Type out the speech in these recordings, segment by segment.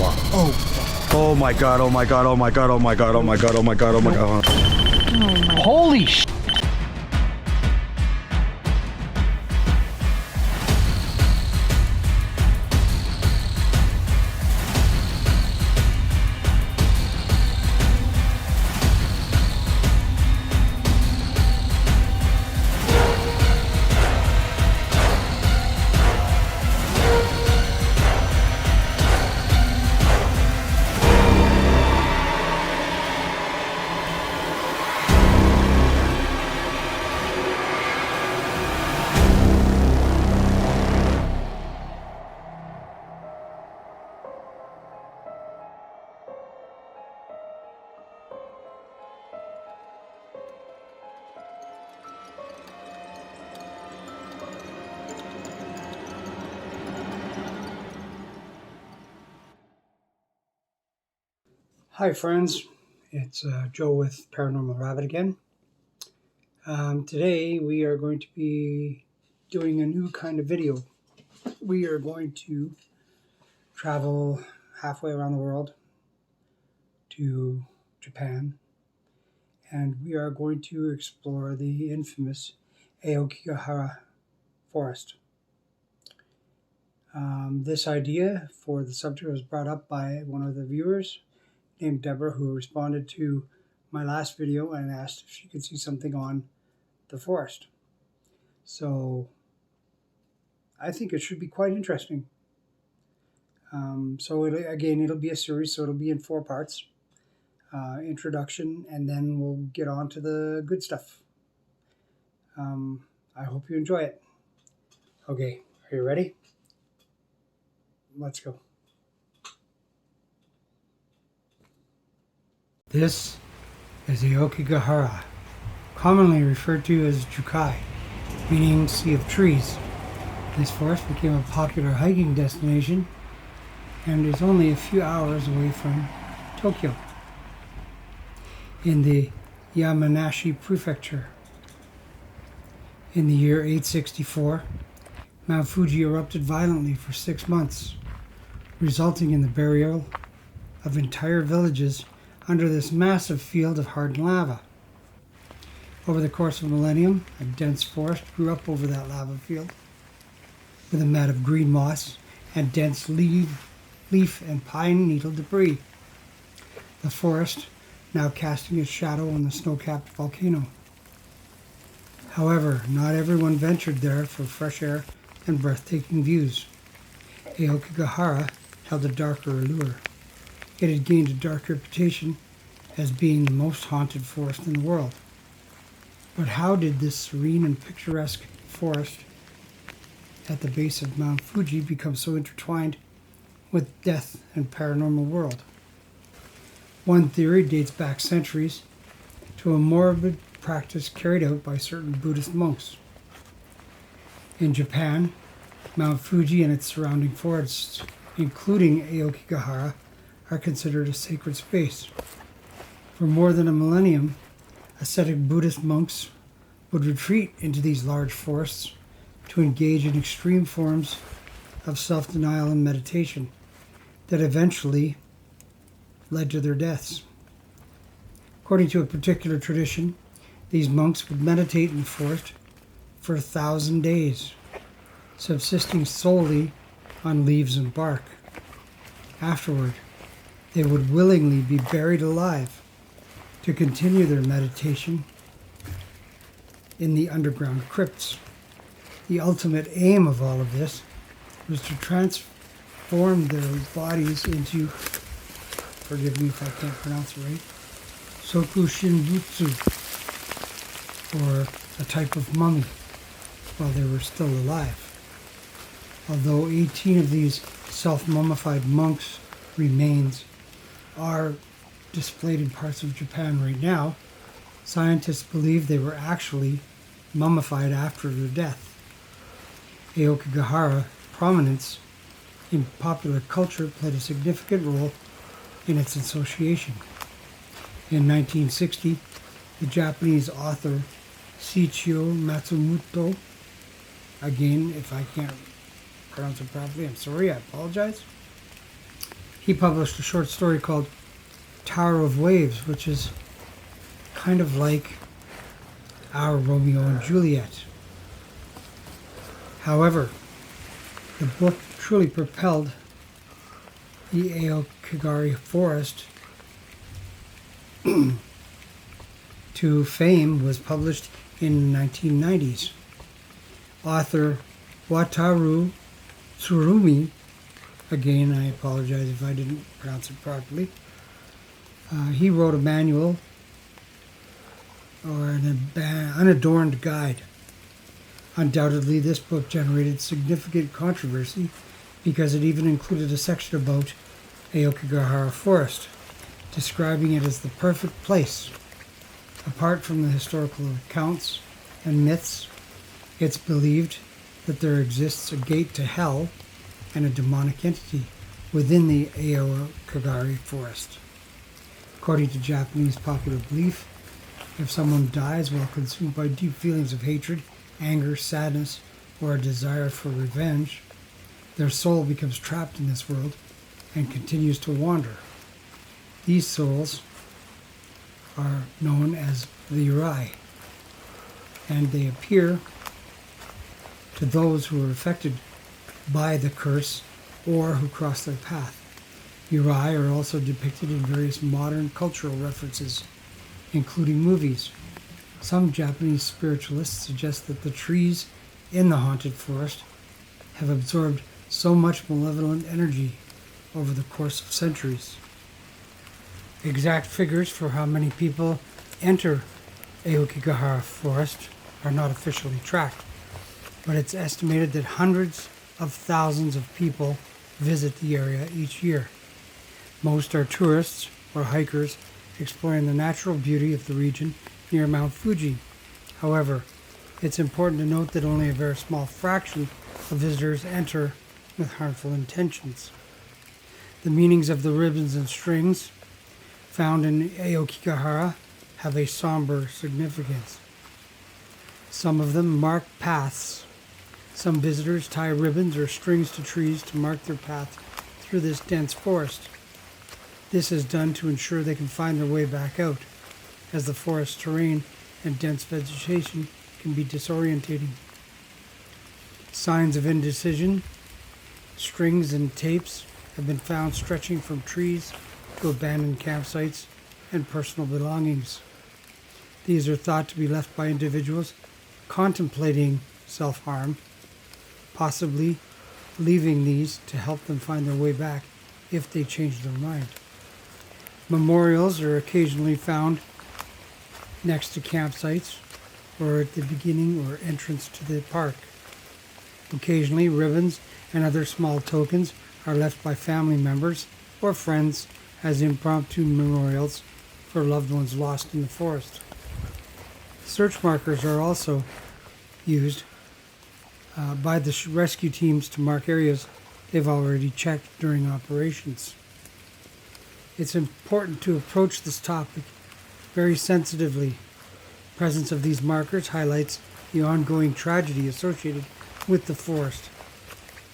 Oh my god, oh my god, oh my god, oh my god, oh my god, oh my god, oh my god. Holy sh! Hi friends, it's Joe with Paranormal Rabbit again. Today we are going to be doing a new kind of video. We are going to travel halfway around the world to Japan, and we are going to explore the infamous Aokigahara forest. This idea for the subject was brought up by one of the viewers named Deborah, who responded to my last video and asked if she could see something on the forest. So I think it should be quite interesting. It'll be a series, so it'll be in 4 parts. Introduction, and then we'll get on to the good stuff. I hope you enjoy it. Okay, are you ready? Let's go. This is the Aokigahara, commonly referred to as Jukai, meaning Sea of Trees. This forest became a popular hiking destination and is only a few hours away from Tokyo, in the Yamanashi Prefecture. In the year 864, Mount Fuji erupted violently for 6 months, resulting in the burial of entire villages under this massive field of hardened lava. Over the course of a millennium, a dense forest grew up over that lava field, with a mat of green moss and dense leaf and pine needle debris. The forest now casting its shadow on the snow-capped volcano. However, not everyone ventured there for fresh air and breathtaking views. Aokigahara held a darker allure. It had gained a dark reputation as being the most haunted forest in the world. But how did this serene and picturesque forest at the base of Mount Fuji become so intertwined with death and paranormal world? One theory dates back centuries to a morbid practice carried out by certain Buddhist monks. In Japan, Mount Fuji and its surrounding forests, including Aokigahara, are considered a sacred space. For more than a millennium, ascetic Buddhist monks would retreat into these large forests to engage in extreme forms of self-denial and meditation that eventually led to their deaths. According to a particular tradition, these monks would meditate in the forest for 1,000 days, subsisting solely on leaves and bark. Afterward, they would willingly be buried alive to continue their meditation in the underground crypts. The ultimate aim of all of this was to transform their bodies into, forgive me if I can't pronounce it right, sokushinbutsu, or a type of mummy, while they were still alive. Although 18 of these self-mummified monks' remains are displayed in parts of Japan right now, scientists believe they were actually mummified after their death. Aokigahara prominence in popular culture played a significant role in its association. In 1960, the Japanese author Shichio Matsumoto, again, if I can't pronounce it properly, I'm sorry, I apologize. He published a short story called Tower of Waves, which is kind of like our Romeo and Juliet. However, the book truly propelled the Aokigahara forest to fame was published in the 1990s. Author Wataru Tsurumi, again I apologize if I didn't pronounce it properly, he wrote a manual or an unadorned guide. Undoubtedly, this book generated significant controversy because it even included a section about Aokigahara Forest, describing it as the perfect place. Apart from the historical accounts and myths, it's believed that there exists a gate to hell and a demonic entity within the Aokigahara Forest. According to Japanese popular belief, if someone dies while consumed by deep feelings of hatred, anger, sadness, or a desire for revenge, their soul becomes trapped in this world and continues to wander. These souls are known as the eerie, and they appear to those who are affected by the curse or who cross their path. Eerie are also depicted in various modern cultural references, including movies. Some Japanese spiritualists suggest that the trees in the haunted forest have absorbed so much malevolent energy over the course of centuries. Exact figures for how many people enter Aokigahara Forest are not officially tracked, but it's estimated that hundreds of thousands of people visit the area each year. Most are tourists or hikers exploring the natural beauty of the region near Mount Fuji. However, it's important to note that only a very small fraction of visitors enter with harmful intentions. The meanings of the ribbons and strings found in Aokigahara have a somber significance. Some of them mark paths. Some visitors tie ribbons or strings to trees to mark their path through this dense forest. This is done to ensure they can find their way back out, as the forest terrain and dense vegetation can be disorientating. Signs of indecision, strings and tapes have been found stretching from trees to abandoned campsites and personal belongings. These are thought to be left by individuals contemplating self-harm, possibly leaving these to help them find their way back if they change their mind. Memorials are occasionally found next to campsites or at the beginning or entrance to the park. Occasionally, ribbons and other small tokens are left by family members or friends as impromptu memorials for loved ones lost in the forest. Search markers are also used by the rescue teams to mark areas they've already checked during operations. It's important to approach this topic very sensitively. The presence of these markers highlights the ongoing tragedy associated with the forest,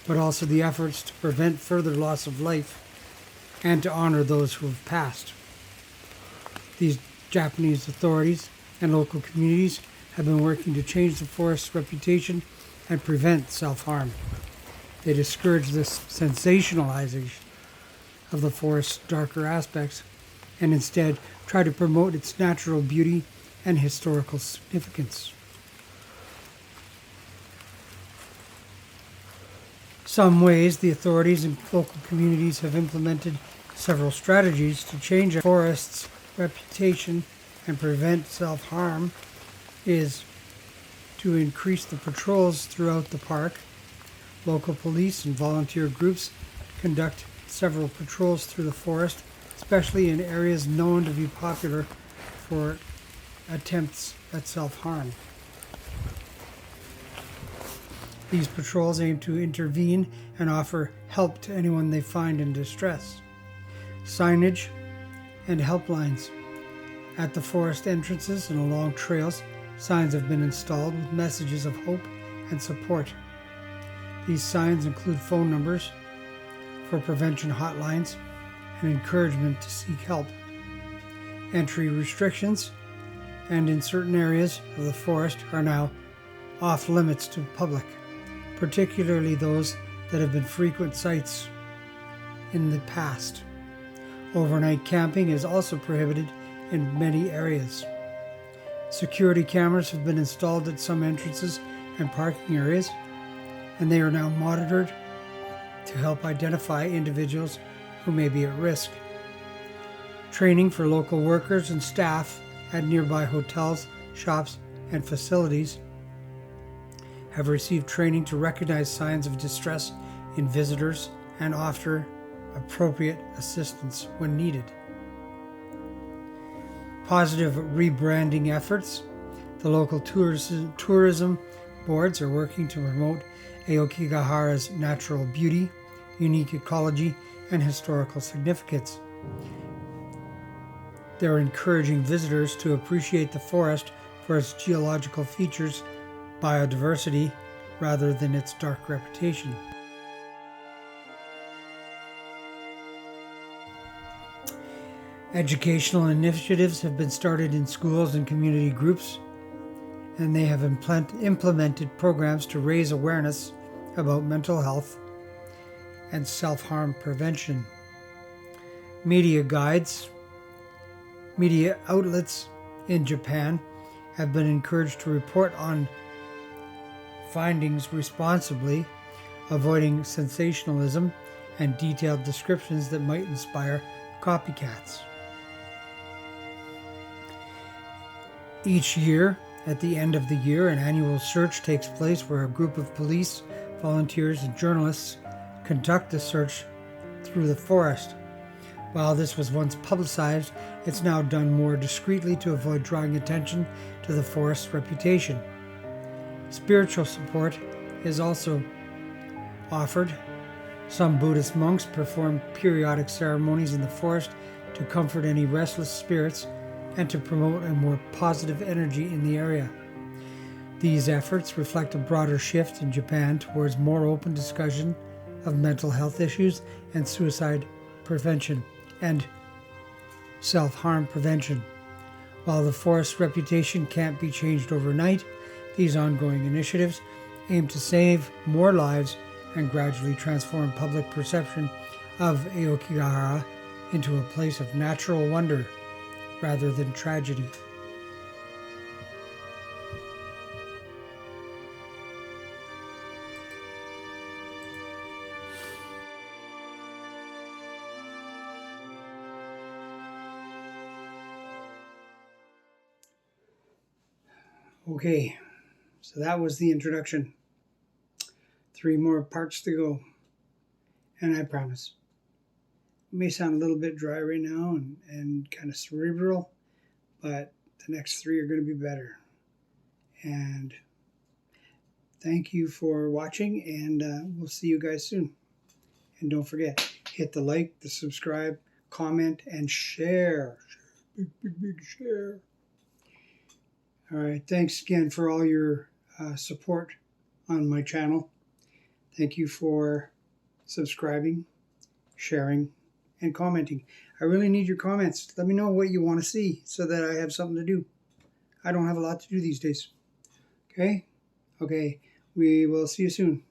but also the efforts to prevent further loss of life and to honor those who have passed. These Japanese authorities and local communities have been working to change the forest's reputation and prevent self-harm. They discourage this sensationalization of the forest's darker aspects and instead try to promote its natural beauty and historical significance. Some ways the authorities and local communities have implemented several strategies to change a forest's reputation and prevent self-harm is to increase the patrols throughout the park. Local police and volunteer groups conduct several patrols through the forest, especially in areas known to be popular for attempts at self-harm. These patrols aim to intervene and offer help to anyone they find in distress. Signage and helplines. At the forest entrances and along trails, signs have been installed with messages of hope and support. These signs include phone numbers for prevention hotlines and encouragement to seek help. Entry restrictions, and in certain areas of the forest, are now off limits to the public, particularly those that have been frequent sites in the past. Overnight camping is also prohibited in many areas. Security cameras have been installed at some entrances and parking areas, and they are now monitored to help identify individuals who may be at risk. Training for local workers and staff at nearby hotels, shops, and facilities have received training to recognize signs of distress in visitors and offer appropriate assistance when needed. Positive rebranding efforts. The local tourism boards are working to promote Aokigahara's natural beauty, unique ecology, and historical significance. They're encouraging visitors to appreciate the forest for its geological features, biodiversity, rather than its dark reputation. Educational initiatives have been started in schools and community groups, and they have implemented programs to raise awareness about mental health and self-harm prevention. Media outlets in Japan have been encouraged to report on findings responsibly, avoiding sensationalism and detailed descriptions that might inspire copycats. Each year, at the end of the year, an annual search takes place where a group of police, volunteers, and journalists conduct the search through the forest. While this was once publicized, it's now done more discreetly to avoid drawing attention to the forest's reputation. Spiritual support is also offered. Some Buddhist monks perform periodic ceremonies in the forest to comfort any restless spirits and to promote a more positive energy in the area. These efforts reflect a broader shift in Japan towards more open discussion of mental health issues and suicide prevention and self-harm prevention. While the forest's reputation can't be changed overnight, these ongoing initiatives aim to save more lives and gradually transform public perception of Aokigahara into a place of natural wonder rather than tragedy. Okay, so that was the introduction. 3 more parts to go, and I promise. It may sound a little bit dry right now and kind of cerebral, but the next 3 are going to be better. And thank you for watching, and we'll see you guys soon. And don't forget, hit the like, the subscribe, comment, and share. Big share. All right, thanks again for all your support on my channel. Thank you for subscribing, sharing, and commenting. I really need your comments. Let me know what you want to see so that I have something to do. I don't have a lot to do these days. Okay? Okay, we will see you soon.